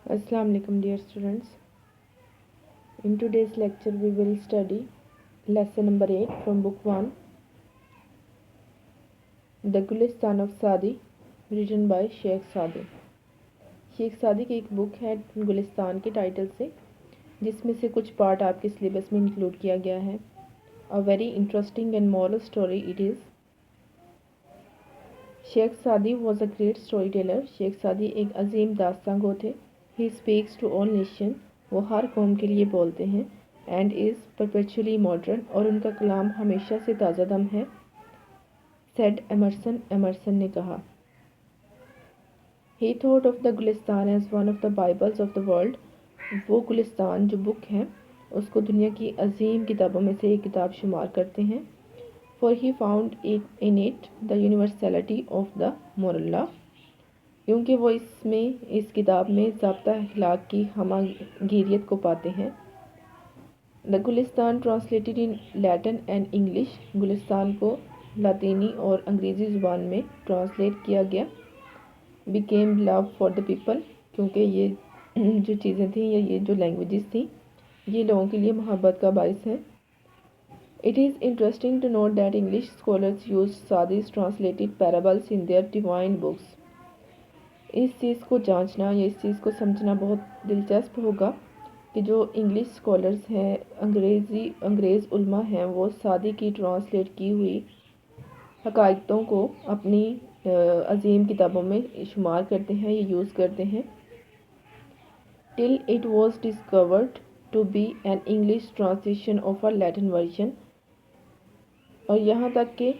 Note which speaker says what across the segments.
Speaker 1: Assalamu alaikum dear students. In today's lecture we will study lesson number 8 from book 1, The Gulistan of Saadi, written by Sheikh Saadi. Sheikh सादी की एक book है गुलिस्तान के title से, जिसमें से कुछ पार्ट आपके सिलेबस में इंक्लूड किया गया है. A very interesting and moral story it is. Sheikh Saadi was a great story teller. Sheikh Saadi एक अजीम दास्तान गो थे. He speaks to all nation, वो हर कौम के लिए बोलते हैं. एंड इज़ परपेचुअली मॉडर्न, और उनका कलाम हमेशा से ताज़ा दम है. सेड एमरसन, एमरसन ने कहा. He thought of the Gulistan as one of the Bibles of the world. वो गुलिस्तान जो बुक है उसको दुनिया की अजीम किताबों में से एक किताब शुमार करते हैं. For he found in it the universality of the moral law, क्योंकि वो इस किताब में ज़ाब्ता अखलाक की हमागिरियत को पाते हैं. The Gulistan translated in Latin and English. Gulistan को लातीनी और अंग्रेज़ी ज़ुबान में ट्रांसलेट किया गया. Became love for the people, क्योंकि ये जो चीज़ें थी या ये जो लैंग्वेजेस थी ये लोगों के लिए मोहब्बत का बायस है. It is interesting to note that English scholars use Sadi's translated parables in their divine books. इस चीज़ को जांचना या इस चीज़ को समझना बहुत दिलचस्प होगा कि जो इंग्लिश स्कॉलर्स हैं, अंग्रेज़ उल्मा हैं, वो सादी की ट्रांसलेट की हुई हकायतों को अपनी अजीम किताबों में शुमार करते हैं या यूज़ करते हैं. Till it was discovered to be an English translation of a Latin version, और यहाँ तक कि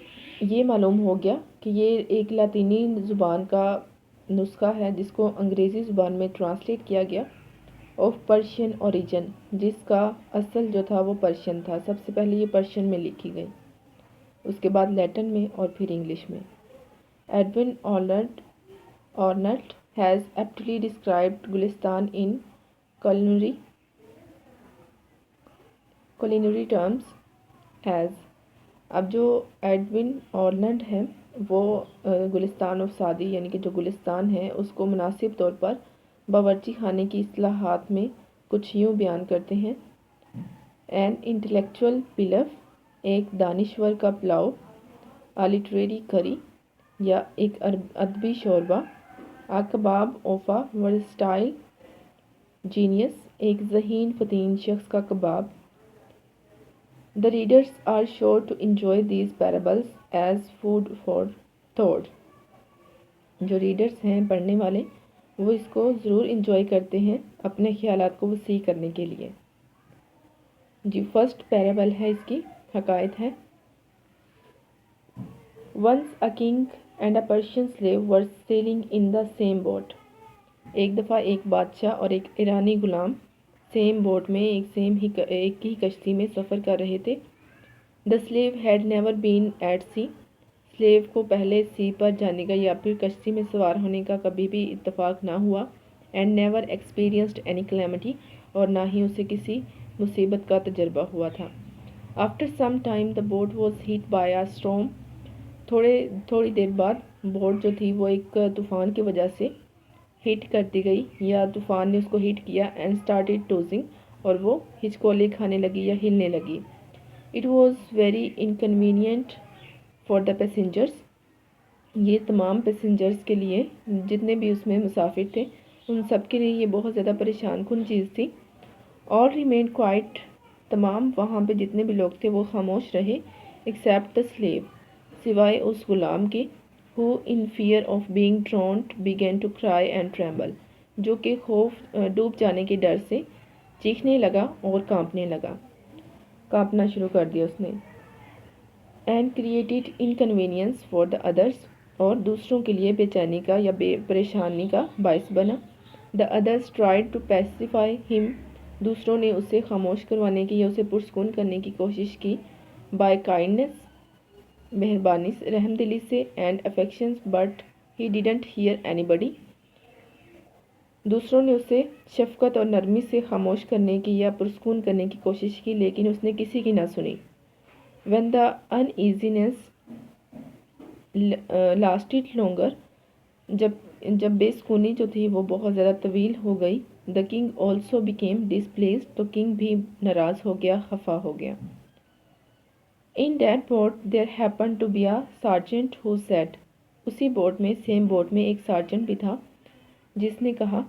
Speaker 1: ये मालूम हो गया कि ये एक लातीनी ज़ुबान का नुस्खा है जिसको अंग्रेज़ी ज़ुबान में ट्रांसलेट किया गया. ऑफ पर्शियन ओरिजिन, जिसका असल जो था वो पर्शियन था. सबसे पहले ये पर्शियन में लिखी गई, उसके बाद लैटिन में और फिर इंग्लिश में. Edwin Arnold has aptly described Gulistan in culinary terms as. अब जो एडविन ऑर्नल्ट है वो गुलिस्तान ऑफ सादी यानी कि जो गुलिस्तान है उसको मुनासिब तौर पर बावर्ची खाने की इस्लाहात में कुछ यूँ बयान करते हैं. एन इंटेलेक्चुअल पिलफ, एक दानिश्वर का पुलाव. आ लिटरेरी करी, या एक अदबी शोरबा. आ कबाब ओफा वर्सटाइल जीनियस, एक ज़हीन फतीन शख्स का कबाब. The readers are sure to enjoy these parables as food for thought. जो रीडर्स हैं, पढ़ने वाले, वो इसको ज़रूर इंजॉय करते हैं अपने ख्यालात को वसी करने के लिए. जी फर्स्ट पैराबल है, इसकी हकायत है. Once a king and a Persian slave were sailing in the same boat. एक दफ़ा एक बादशाह और एक ईरानी गुलाम सेम बोट में एक ही कश्ती में सफ़र कर रहे थे. The slave had never been at sea. Slave को पहले सी पर जाने का या फिर कश्ती में सवार होने का कभी भी इत्तफाक ना हुआ. And never experienced any calamity, और ना ही उसे किसी मुसीबत का तजर्बा हुआ था. After some time the boat was hit by a storm. थोड़ी देर बाद बोट जो थी वो एक तूफ़ान की वजह से हिट कर दी गई, या तूफ़ान ने उसको हिट किया. एंड स्टार्टेड टोजिंग, और वो हिचकोले खाने लगी या हिलने लगी. It was very inconvenient for the passengers. ये तमाम पैसेंजर्स के लिए, जितने भी उसमें मुसाफिर थे, उन सब के लिए ये बहुत ज़्यादा परेशान कुन चीज़ थी. All remain quite. तमाम वहाँ पे जितने भी लोग थे वो खामोश रहे. एक्सेप्ट द स्लेव, सिवाय उस गुलाम के. who in fear of being drowned began to cry and tremble, जो कि खौफ डूब जाने के डर से चीखने लगा और कांपना शुरू कर दिया उसने. and created inconvenience for the others, और दूसरों के लिए बेचैनी का या परेशानी का बायस बना. the others tried to pacify him, दूसरों ने उसे खामोश करवाने की या उसे पुरस्कून करने की कोशिश की. by kindness, मेहरबानी से, रहमदिली से. And affections, but he didn't here anybody, दूसरों ने उसे शफकत और नरमी से खामोश करने की या पुरस्कून करने की कोशिश की, लेकिन उसने किसी की ना सुनी. When the uneasiness lasted longer, जब جب بےسکونی جو تھی وہ بہت زیادہ طویل ہو گئی. The king also became displaced, تو کنگ بھی ناراض ہو گیا, خفا ہو گیا. In that boat there happened to be a sergeant who said, اسی بوٹ میں, سیم بوٹ میں ایک سارجنٹ بھی تھا جس نے کہا,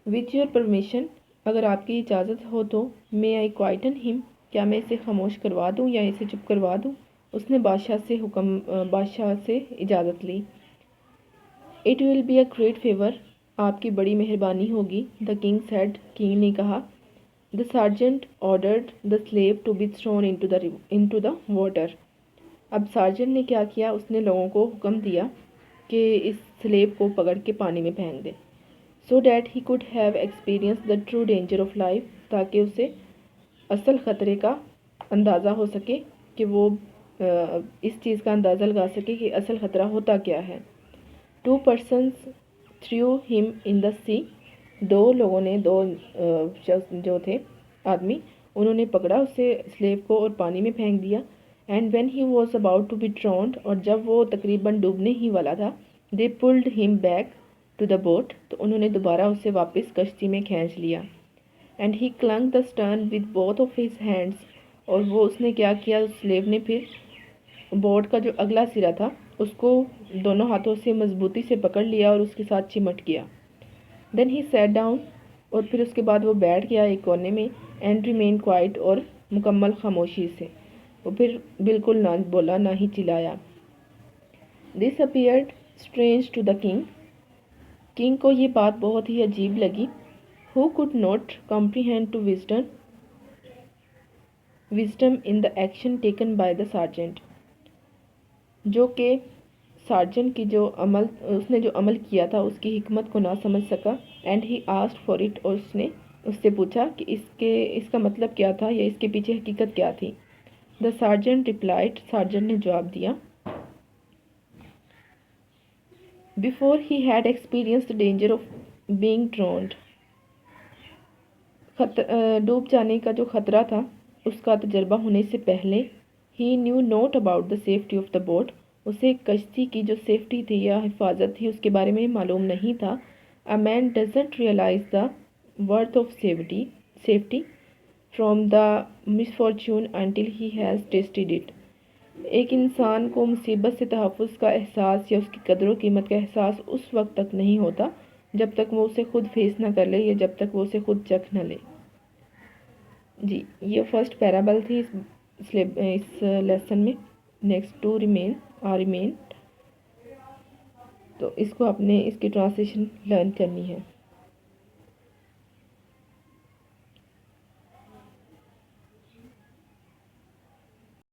Speaker 1: with your permission, اگر آپ کی اجازت ہو تو, may I quieten him, کیا میں اسے خاموش کروا دوں یا اسے چپ کروا دوں. اس نے بادشاہ سے اجازت لی. It will be a great favor, آپ کی بڑی مہربانی ہوگی. The king said, کنگ نے کہا. The sergeant ordered the slave to be thrown into the water. اب سارجنٹ نے کیا کیا, اس نے لوگوں کو حکم دیا کہ اس سلیب کو پکڑ کے پانی میں پھینک دے. So that he could have experienced the true danger of life, تاکہ اسے اصل خطرے کا اندازہ ہو سکے, کہ وہ اس چیز کا اندازہ لگا سکے کہ اصل خطرہ ہوتا کیا ہے. 2 persons threw him in the sea. دو لوگوں نے, دو شخص جو تھے آدمی, انہوں نے پکڑا اسے سلیب کو اور پانی میں پھینک دیا. And when he was about to be drowned, اور جب وہ تقریباً ڈوبنے ہی والا تھا, they pulled him back to the boat, تو انہوں نے دوبارہ اسے واپس کشتی میں کھینچ لیا. And he clinging the stern with both of his hands, اور وہ اس نے کیا کیا, سلیب نے پھر بوٹ کا جو اگلا سرا تھا اس کو دونوں ہاتھوں سے مضبوطی سے پکڑ لیا اور اس کے ساتھ چمٹ گیا. دین ہی سیٹ ڈاؤن, اور پھر اس کے بعد وہ بیٹھ گیا ایک کونے میں. اینڈ ریمین کوائٹ, اور مکمل خاموشی سے, وہ پھر بالکل نہ بولا نہ ہی چلایا. This appeared strange to the king, king کو یہ بات بہت ہی عجیب لگی. He could not comprehend to wisdom in the action taken by the sergeant, جو کہ سارجنٹ کی جو عمل, اس نے جو عمل کیا تھا اس کی حکمت کو نہ سمجھ سکا. And he asked for it, اور اس نے اس سے پوچھا کہ اس کا مطلب کیا تھا یا اس کے پیچھے حقیقت کیا تھی. دا سارجنٹ ریپلائڈ, سارجنٹ نے جواب دیا, before he had experienced danger of being ڈراؤنڈ, ڈوب جانے کا جو خطرہ تھا اس کا تجربہ ہونے سے پہلے. He knew not about the safety of the boat, اسے کشتی کی جو سیفٹی تھی یا حفاظت تھی اس کے بارے میں معلوم نہیں تھا. A man doesn't realize the worth of safety from the misfortune until he has tasted it. ایک انسان کو مصیبت سے تحفظ کا احساس یا اس کی قدر و قیمت کا احساس اس وقت تک نہیں ہوتا جب تک وہ اسے خود فیس نہ کر لے یا جب تک وہ اسے خود چکھ نہ لے. جی, یہ فرسٹ پیرابل تھی اس لیسن میں. نیکسٹ ٹو ریمین, تو اس کو آپ نے اس کی ٹرانسلیشن لرن کرنی ہے.